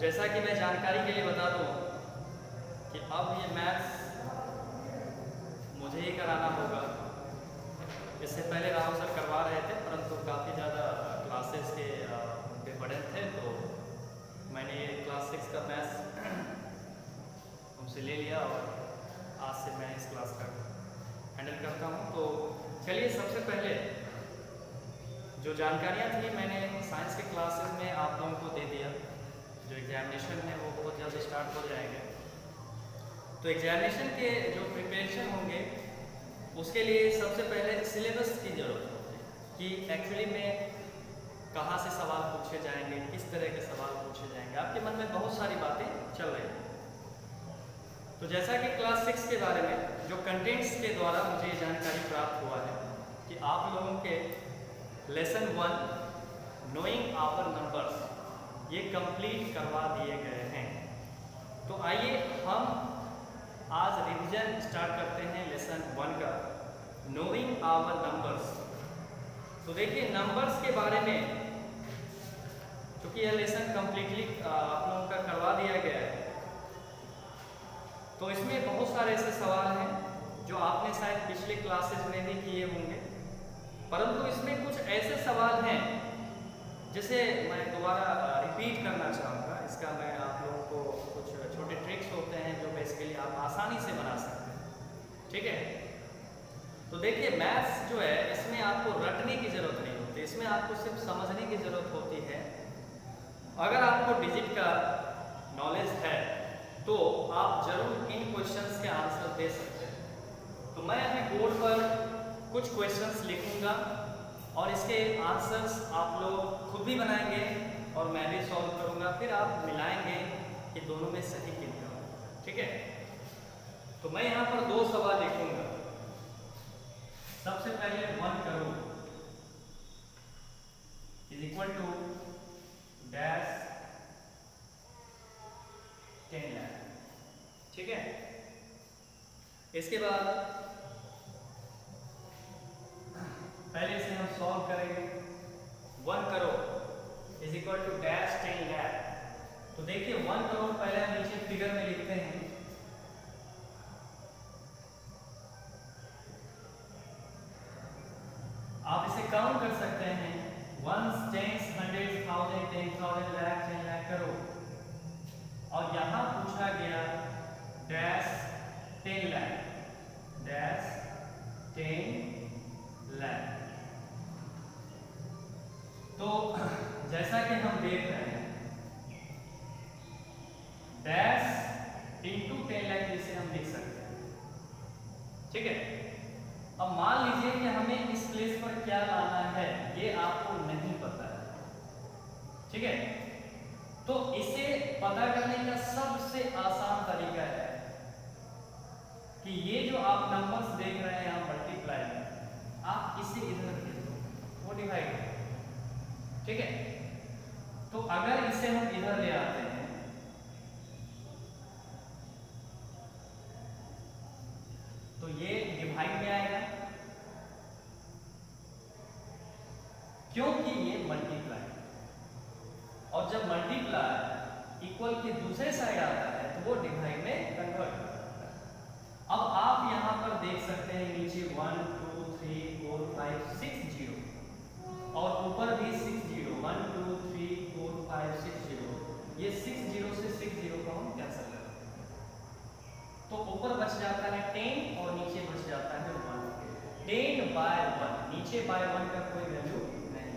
जैसा कि मैं जानकारी के लिए बता दूं कि अब ये मैथ्स मुझे ही कराना होगा। इससे पहले राव सर करवा रहे थे, परंतु काफ़ी ज़्यादा क्लासेस के उनके बड़े थे, तो मैंने ये क्लास 6 का मैथ्स उनसे ले लिया और आज से मैं इस क्लास का हैंडल करता हूँ। तो चलिए, सबसे पहले जो जानकारियाँ थी मैंने साइंस के क्लासेस में आप लोगों को दे दिया। जो एग्जामिनेशन है वो बहुत जल्द स्टार्ट हो जाएंगे, तो एग्जामिनेशन के जो प्रिपरेशन होंगे उसके लिए सबसे पहले सिलेबस की ज़रूरत होती है कि एक्चुअली में कहाँ से सवाल पूछे जाएंगे, किस तरह के सवाल पूछे जाएंगे। आपके मन में बहुत सारी बातें चल रही हैं। तो जैसा कि क्लास 6 के बारे में जो कंटेंट्स के द्वारा मुझे जानकारी प्राप्त हुआ है कि आप लोगों के लेसन 1 नोइंग आवर नंबर्स ये कंप्लीट करवा दिए गए हैं। तो आइए हम आज रिवीजन स्टार्ट करते हैं लेसन 1 का, नोइंग आवर नंबर्स। तो देखिए, नंबर्स के बारे में चूँकि यह लेसन कम्प्लीटली आप लोगों का करवा दिया गया है, तो इसमें बहुत सारे ऐसे सवाल हैं जो आपने शायद पिछले क्लासेस में भी किए होंगे, परंतु इसमें कुछ ऐसे सवाल हैं जिसे मैं दोबारा रिपीट करना चाहूँगा। इसका मैं आप लोगों को कुछ छोटे ट्रिक्स होते हैं जो बेसिकली आप आसानी से बना सकते हैं, ठीक है। तो देखिए, मैथ्स जो है इसमें आपको रटने की ज़रूरत नहीं होती, इसमें आपको सिर्फ समझने की ज़रूरत होती है। अगर आपको डिजिट का नॉलेज है तो आप जरूर इन क्वेश्चंस के आंसर दे सकते हैं। तो मैं अभी बोर्ड पर कुछ क्वेश्चंस लिखूंगा और इसके आंसर्स आप लोग खुद भी बनाएंगे और मैं भी सॉल्व करूंगा, फिर आप मिलाएंगे कि दोनों में सही कितना हो, ठीक है। तो मैं यहाँ पर 2 सवाल लिखूंगा। सबसे पहले 1 crore is equal to dash 10 lakh, ठीक है। इसके बाद पहले इसे हम सॉल्व करेंगे। 1 crore is equal to dash 10 lakh. तो देखिए, 1 करोड़ पहले हम नीचे फिगर में लिखते हैं। आप इसे काउंट कर सकते हैं, 1s, 10s, 100s, 1000, 10,000, lakh, 10 lakh, crore. और यहां पूछा गया डैश 10 लाख, डैश 10 लाख। तो जैसा कि हम देख रहे हैं, डैश इंटू 10 लाख जिसे हम लिख सकते हैं, ठीक है। अब मान लीजिए कि हमें इस प्लेस पर क्या लाना है ये आपको नहीं पता है, ठीक है। तो इसे पता करने का सबसे आसान तरीका है कि ये जो आप नंबर्स देख रहे हैं यहाँ मल्टीप्लाई में, आप इसे इधर भेज दो, वो डिवाइड, ठीक है। तो अगर इसे हम इधर ले आते हैं तो ये डिवाइड में आएगा, क्योंकि ये मल्टीप्लाई, और जब मल्टीप्लाई इक्वल के दूसरे साइड आता है तो वो डिवाइड में कन्वर्ट हो जाता है। अब आप यहां पर देख सकते हैं नीचे 1 2 3 4 5 6 0 और ऊपर भी 6 0, 1 2 3 4 5 6 0। ये 6 0 से 6 0 को हम कैंसिल कर देते हैं, तो ऊपर बच जाता है 10 और नीचे बच जाता है 1। 10 बाय 1, नीचे बाय 1 का कोई वैल्यू नहीं,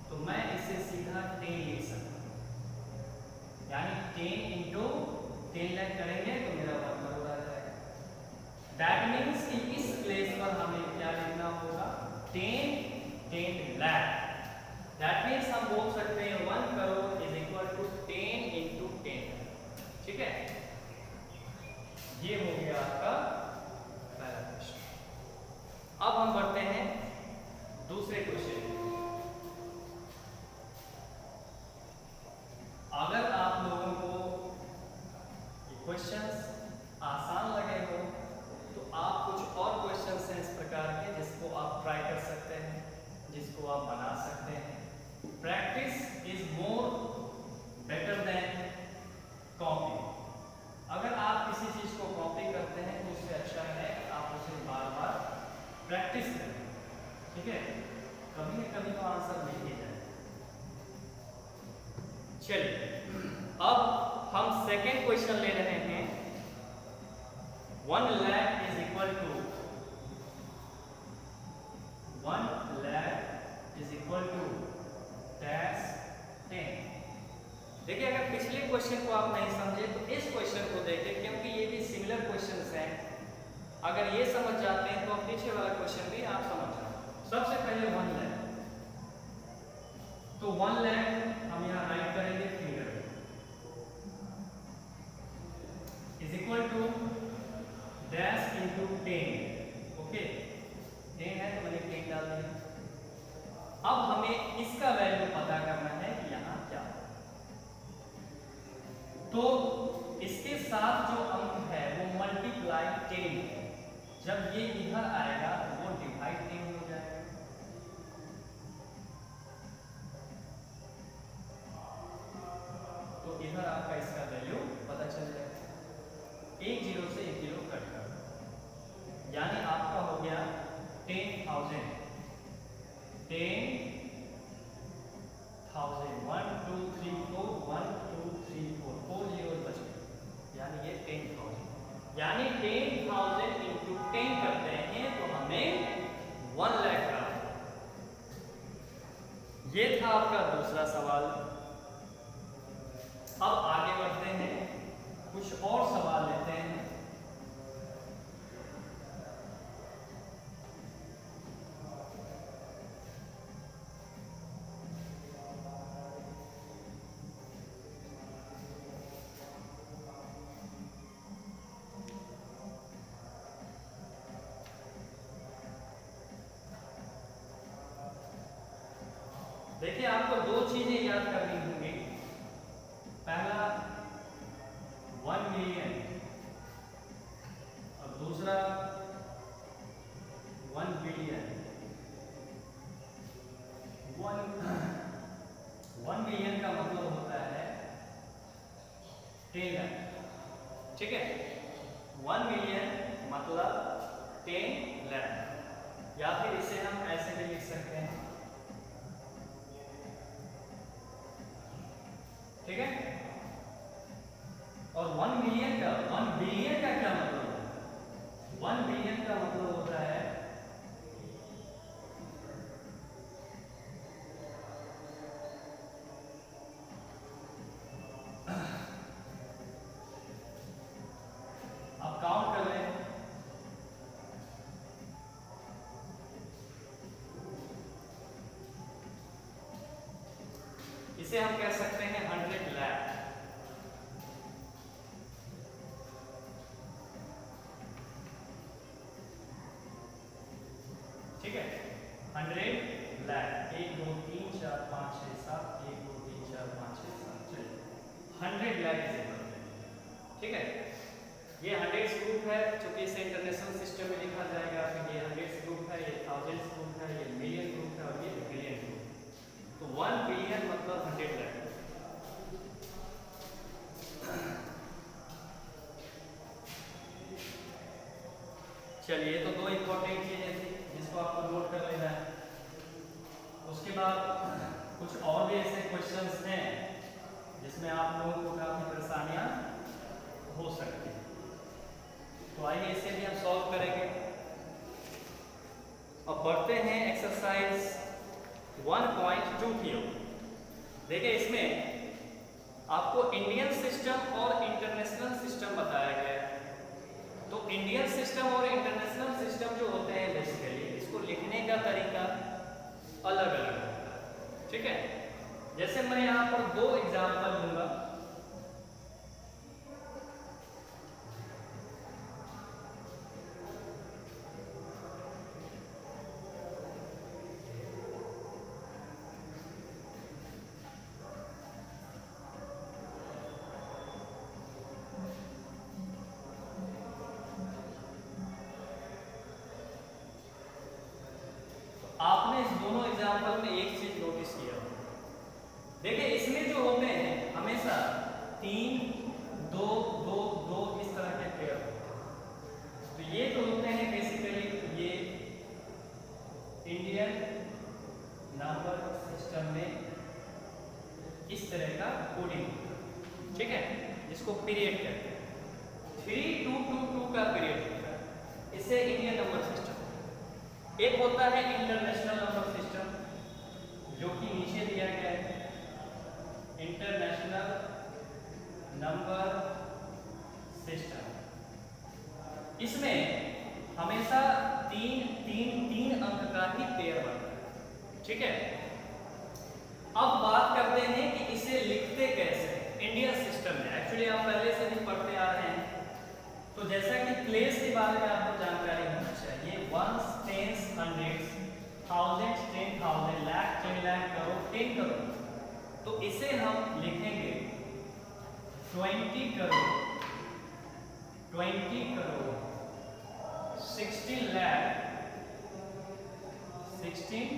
तो मैं इसे सीधा 10 लिख सकता हूं, यानी 10 इंटू 10 लाख करेंगे तो मेरा 1 करोड़ आ जाएगा। दैट मीन्स कि इस प्लेस पर हमें क्या लिखना होगा, 10 लाख। दैट मीन्स हम बोल सकते हैं 1 crore is equal to 10 into 10, ठीक है। ये हो गया आपका पहला क्वेश्चन। अब हम बढ़ते हैं दूसरे क्वेश्चन। अगर आप लोगों को क्वेश्चंस आसान लगे हो तो आप कुछ और क्वेश्चंस हैं इस प्रकार के जिसको आप ट्राई कर सकते हैं, जिसको आप बना सकते हैं। प्रैक्टिस इज मोर अब हम सेकेंड क्वेश्चन ले रहे हैं। 1 लाख इज इक्वल टू 10। देखिए, अगर पिछले क्वेश्चन को आप नहीं समझे तो इस क्वेश्चन को देखें, क्योंकि ये भी सिमिलर क्वेश्चंस हैं। अगर ये समझ जाते हैं तो पीछे वाला क्वेश्चन भी आप समझ जाओ। सबसे पहले 1 लाख, तो 1 लाख हम यहाँ राइट करेंगे figure is equal to dash into 10। Okay, 10 है तो मैंने 10 डाल दिया। अब हमें इसका वैल्यू पता करना है कि यहाँ क्या है। तो इसके साथ जो अंक है वो मल्टीप्लाई 10 है। जब ये इधर आएगा तो वो डिवाइड 10 हो जाएगा। तो इधर आपका इसका वैल्यू पता चल जाएगा। एक जीरो से एक जीरो कट कर, यानी आपका हो गया 10,000। 10,000 1 2 3 4 1 2 3 4 4 जीरो बच गए, यानी ये 10,000। यानी 10,000 इंटू 10 करते हैं तो हमें 1 लाख का। ये था आपका दूसरा सवाल। अब आगे बढ़ते हैं, कुछ और सवाल लेते हैं। देखिए, आपको दो चीजें याद करनी होंगी। पहला 1 मिलियन और दूसरा 1 बिलियन। 1 मिलियन का मतलब होता है 10 लाख। ठीक है, 1 मिलियन मतलब 10 लाख। या फिर इसे हम ऐसे भी लिख सकते हैं। ठीक है, और 1 बिलियन का क्या मतलब है? 1 बिलियन का मतलब होता है आप काउंट कर लें। इसे हम कह सकते हैं 100 लाख। ठीक है, 100 लाख। 1 2 3 4 5 6 7 1 2 3 4 5 6 7 चलिए 100 लाख इसे बोलते हैं। ठीक है, ये 100 ग्रुप है, चूंकि इसे इंटरनेशनल सिस्टम में लिखा जाएगा। फिर ये 100 ग्रुप है, ये 1000 ग्रुप है, ये मिलियन ग्रुप है और ये बिलियन ग्रुप। तो 1 बिलियन मतलब 100 लाख। चलिए, तो दो इंपॉर्टेंट चीजें थी जिसको आपको नोट कर लेना है। उसके बाद कुछ और भी ऐसे क्वेश्चंस हैं जिसमें आप लोगों को काफी परेशानियां हो सकती हैं। तो आइए इसे भी हम सॉल्व करेंगे। अब बढ़ते हैं एक्सरसाइज 1.2 की ओर। देखिए, इसमें आपको इंडियन सिस्टम और इंटरनेशनल सिस्टम बताया गया है। तो इंडियन सिस्टम और इंटरनेशनल सिस्टम जो होते हैं, बेसिकली इसको लिखने का तरीका अलग अलग होता है। ठीक है, जैसे मैं यहाँ पर दो एग्जाम्पल दूंगा। आपने इस दोनों एग्जाम्पल में एक चीज नोटिस किया, देखिए इसमें जो होते हैं हमेशा 3 2 2 2 इस तरह के पेयर होते हैं। तो ये तो होते हैं बेसिकली ये इंडियन नंबर सिस्टम में इस तरह का कोडिंग होता है। इसको पीरियड कहते हैं। 3222 का पीरियड होता है, इसे इंडियन नंबर सिस्टम। एक होता है इंटरनेशनल नंबर सिस्टम जो कि नीचे दिया गया है, इंटरनेशनल नंबर सिस्टम। इसमें हमेशा तीन अंक का ही पेयर बनता है, ठीक है। अब बात करते हैं कि इसे लिखते कैसे इंडियन सिस्टम में। एक्चुअली आप पहले से भी पढ़ते आ रहे हैं, तो जैसा कि प्लेस के बारे में आपको जानकारी होनी चाहिए। Ones, tens, hundreds, thousands, 10,000, lakh, 10 lakh, crore, 10 crore. तो इसे हम लिखेंगे 20 करोड़, 20 करोड़, 16 लाख, 16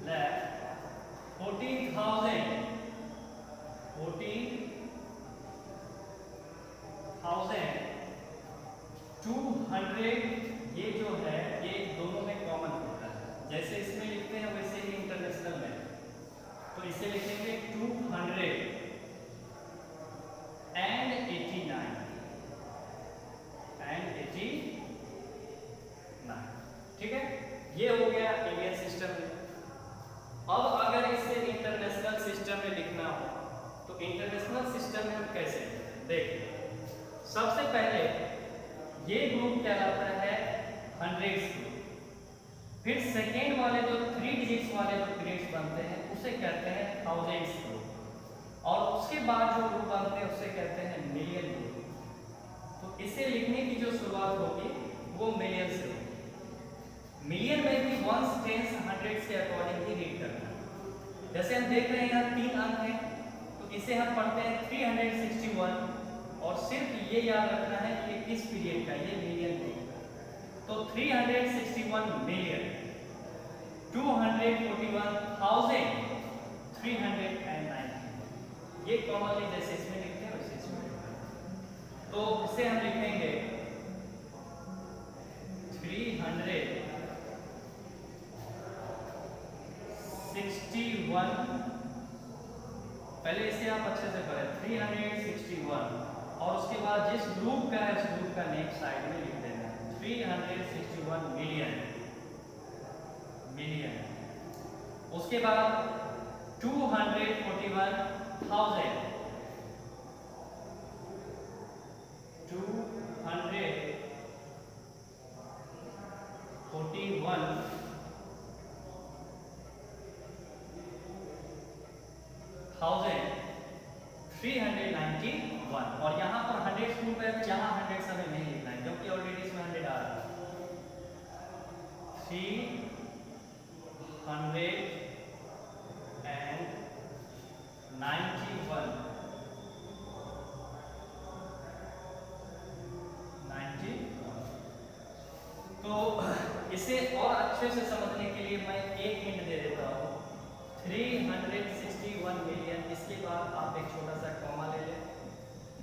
लाख, 14,000, 14,000, 200। ये जो है ये दोनों में कॉमन होता है, जैसे इसमें लिखते हैं वैसे ही इंटरनेशनल में। तो इसे लिखेंगे 200 and 89 and 89, ठीक है। ये हो गया इंडियन सिस्टम में। अब अगर इसे इंटरनेशनल सिस्टम में लिखना हो तो इंटरनेशनल सिस्टम में हम कैसे देखिए। सबसे पहले ये ग्रुप कहलाता है हंड्रेड्स ग्रुप। फिर सेकेंड वाले जो 3 डिजिट्स वाले जो पीरियड्स बनते हैं उसे कहते हैं थाउजेंड्स ग्रुप। और उसके बाद जो ग्रुप बनते हैं उसे कहते हैं मिलियन ग्रुप। तो इसे लिखने की जो शुरुआत होगी वो मिलियन से होगी। मिलियन में भी वंस, टेंस, हंड्रेड्स के अकॉर्डिंग ही रीड करना है। जैसे हम देख रहे हैं यहाँ 3 अंक हैं, तो इसे हम पढ़ते हैं 361। और सिर्फ ये याद रखना है कि ये किस पीरियड का, ये मिलियन ग्रुप का। तो 361 मिलियन, 241,390। ये कॉमनली जैसे इसमें लिखते हैं वैसे इसमें लिखते हैं। तो इसे हम लिखेंगे 361। पहले इसे आप अच्छे से पढ़ें, 361। और उसके बाद जिस ग्रुप का है उस ग्रुप का नेम साइड में लिख देना, 361 मिलियन, मिलियन। उसके बाद 241,000, 241,391। और यहाँ पर 100 ग्रुप है, जहाँ 100 हमें नहीं लिखना है क्योंकि ऑलरेडी इसमें 100 आ रहा है। 391। तो इसे और अच्छे से समझने के लिए मैं एक हिंट दे देता हूँ। 361 मिलियन, इसके बाद आप एक छोटा सा कॉमा ले लें।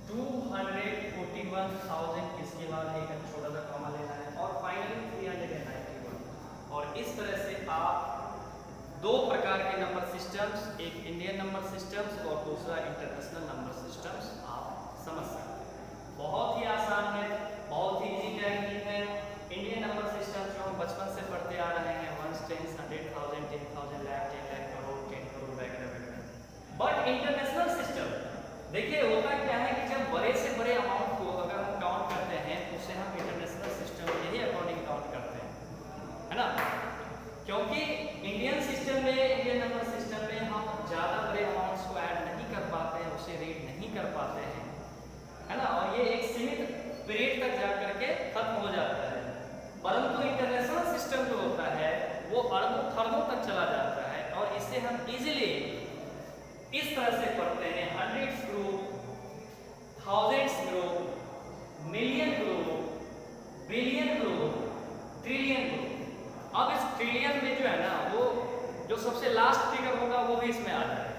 241,000, इसके बाद एक छोटा सा कॉमा लेना है। और फाइनली 391। और इस तरह से आप 2 प्रकार के नंबर सिस्टम्स, एक इंडियन नंबर सिस्टम्स और दूसरा इंटरनेशनल नंबर सिस्टम्स आप समझ सकते हैं। बहुत ही आसान है, बहुत ही इजी टेक्निक है। इंडियन नंबर सिस्टम जो हम बचपन से पढ़ते आ रहे हैं, वंस, टेंस, 100,000, 10,000, लाख, 10 लाख, करोड़, 10 करोड़ वगैरह वगैरह। बट इंटरनेशनल सिस्टम देखिए होता क्या है कि जब बड़े से बड़े अमाउंट को अगर हम काउंट करते हैं तो उसे हम इंटरनेशनल सिस्टम के ही अकॉर्डिंग काउंट करते हैं, है ना। क्योंकि इंडियन सिस्टम में, इंडियन नंबर सिस्टम में हम ज़्यादा बड़े अमाउंट्स को ऐड नहीं कर पाते हैं, उसे रीड नहीं कर पाते हैं, है ना। और ये एक सीमित पीरियड तक जा करके खत्म हो जाता है। परंतु इंटरनेशनल सिस्टम जो होता है वो अरबों खरबों तक चला जाता है। और इसे हम इजीली इस तरह से पढ़ते हैं, hundreds group, thousands group, million group, billion group, trillion group. अब इस ट्रिलियन में जो है ना, वो जो सबसे लास्ट फिगर होगा वो भी इसमें आ जाए।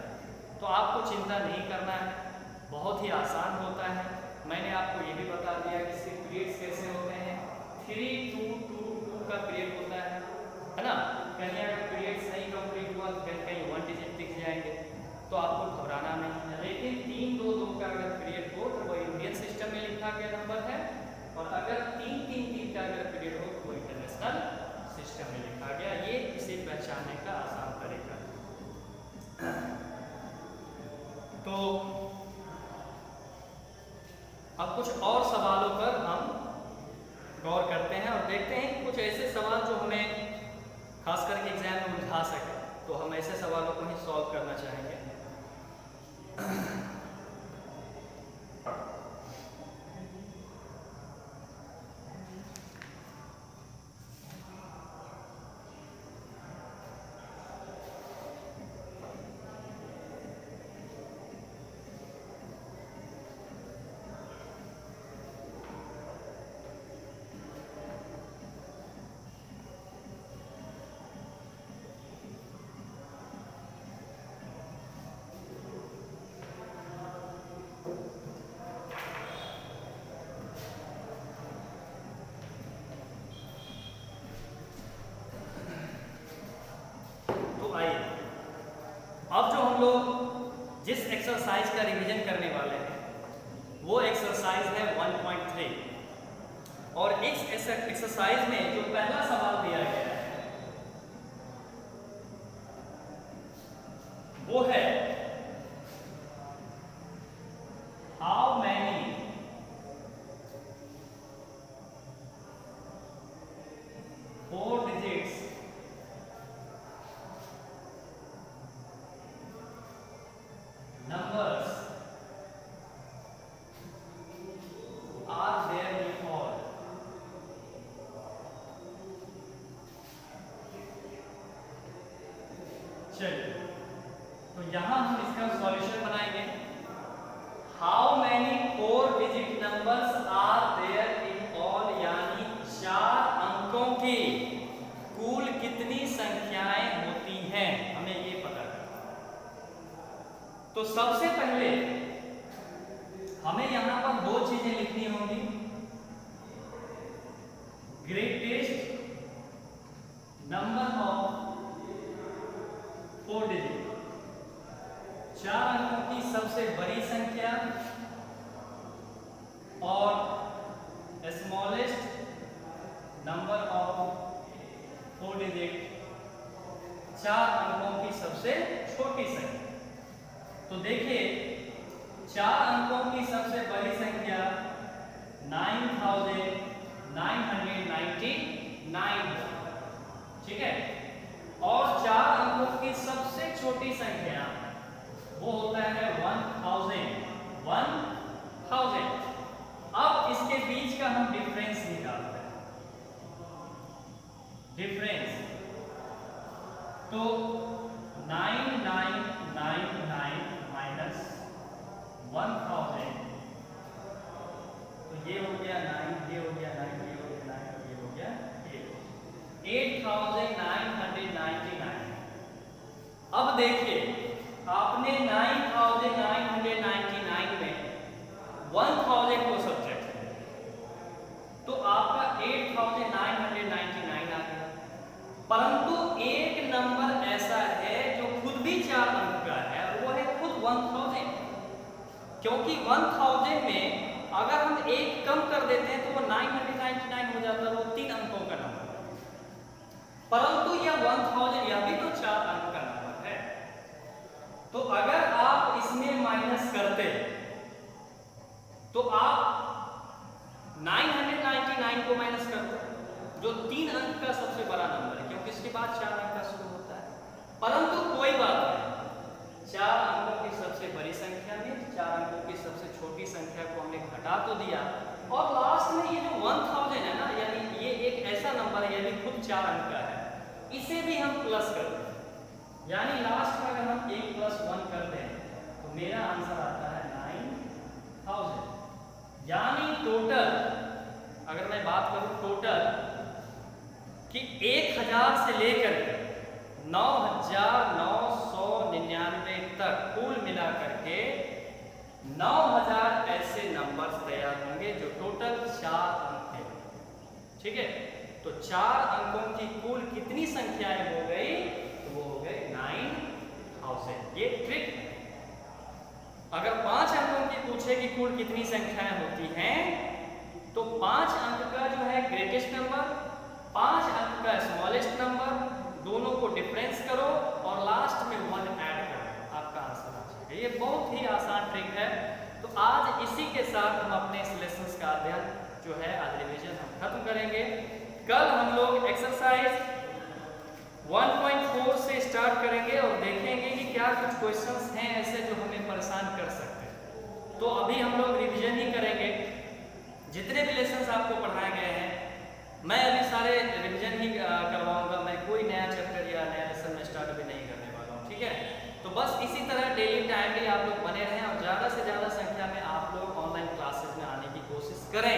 तो आपको चिंता नहीं करना है, बहुत ही आसान होता है। मैंने आपको ये भी बता दिया कि इसके पीरियड्स कैसे होते हैं। 3222 का पीरियड होता है ना। कहीं अगर पीरियड्स नहीं कंप्लीट हुआ तो कहीं 1 डिजिट दिख जाएंगे, तो आपको घबराना नहीं है। लेकिन 322 का अगर पीरियड हो तो अब कुछ और सवालों पर हम गौर करते हैं और देखते हैं कि कुछ ऐसे सवाल जो हमें खास करके एग्जाम में उलझा सके, तो हम ऐसे सवालों को ही सॉल्व करना चाहेंगे। अब जो हम लोग जिस एक्सरसाइज का रिवीजन करने वाले हैं वो एक्सरसाइज है 1.3 और इस एक्सरसाइज में जो पहला सवाल दिया गया है वो है how many four digits numbers are there in all? चलिए, तो यहां हम इसका सॉल्यूशन बनाएंगे। How many 4 digit numbers are there in all, यानी 4 अंकों की कुल कितनी संख्याएं होती हैं, हमें ये पता है। तो सबसे पहले हमें यहां पर 2 चीजें लिखनी होंगी। ग्रेटेस्ट नंबर ऑफ 4 डिजिट, 4 अंकों की सबसे बड़ी संख्या, और स्मॉलेस्ट नंबर ऑफ 4 डिजिट, 4 अंकों की सबसे छोटी संख्या। तो देखिए 4 अंकों की सबसे बड़ी संख्या 9999, ठीक है, और 4 अंकों की सबसे छोटी संख्या वो होता है 1000। अब इसके बीच का हम डिफरेंस निकालते हैं। डिफरेंस तो 9999 माइनस 1000, तो ये हो गया 9, ये हो गया 9, ये हो गया 9, ये हो गया 8999। अब देखिए आपने 9999 में 1000 को सब्ट्रैक्ट किया तो आपका 8999 आ गया। परंतु एक नंबर ऐसा है जो खुद भी 4 अंक का है और वो है खुद 1000, क्योंकि 1000 में अगर हम एक कम कर देते हैं तो वो 999 हो जाता है, वो 3 अंकों का नंबर है। परंतु यह 1000 यह भी तो 4 अंक का नंबर है। तो अगर आप इसमें माइनस करते तो आप 999 को माइनस करते जो 3 अंक का सबसे बड़ा नंबर है, क्योंकि इसके बाद 4 अंक का शुरू होता है। परंतु कोई बात नहीं, 4 अंकों की सबसे बड़ी संख्या में 4 अंकों की सबसे छोटी संख्या को हमने घटा तो दिया, और लास्ट में ये जो 1000 है ना, यानी ये एक ऐसा नंबर है यानी खुद 4 अंक का है, इसे भी हम प्लस कर दें, यानी लास्ट में अगर हम 1 + 1 कर दें तो मेरा आंसर आता है 9000। यानी टोटल अगर मैं बात करूं टोटल कि 1000 से लेकर 9999 तक कुल मिलाकर के 9000 ऐसे नंबर्स तैयार होंगे जो टोटल 4 अंक है, ठीक है। तो 4 अंकों की कुल कितनी संख्याएं हो गई, तो वो हो गए 9000। ये ट्रिक है। अगर 5 अंकों की पूछे कि कुल कितनी संख्याएं होती हैं तो 5 अंक का जो है ग्रेटेस्ट नंबर, 5 अंक का स्मॉलेस्ट नंबर, दोनों को डिफरेंस करो और लास्ट में 1 ऐड करो, आपका आंसर आ जाएगा। ये बहुत ही आसान ट्रिक है। तो आज इसी के साथ हम अपने इस लेसन का अध्ययन जो है आज रिवीजन हम खत्म करेंगे। कल हम लोग एक्सरसाइज 1.4 से स्टार्ट करेंगे और देखेंगे कि क्या कुछ क्वेश्चंस हैं ऐसे जो हमें परेशान कर सकते हैं। तो अभी हम लोग रिवीजन ही करेंगे, जितने भी लेसन्स आपको पढ़ाए गए हैं मैं अभी सारे रिवीजन ही करवाऊंगा। मैं कोई नया चैप्टर या नया लेसन में स्टार्ट अभी नहीं करने वाला हूँ, ठीक है। तो बस इसी तरह डेली टाइमली आप लोग बने रहें और ज़्यादा से ज़्यादा संख्या में आप लोग ऑनलाइन क्लासेस में आने की कोशिश करें।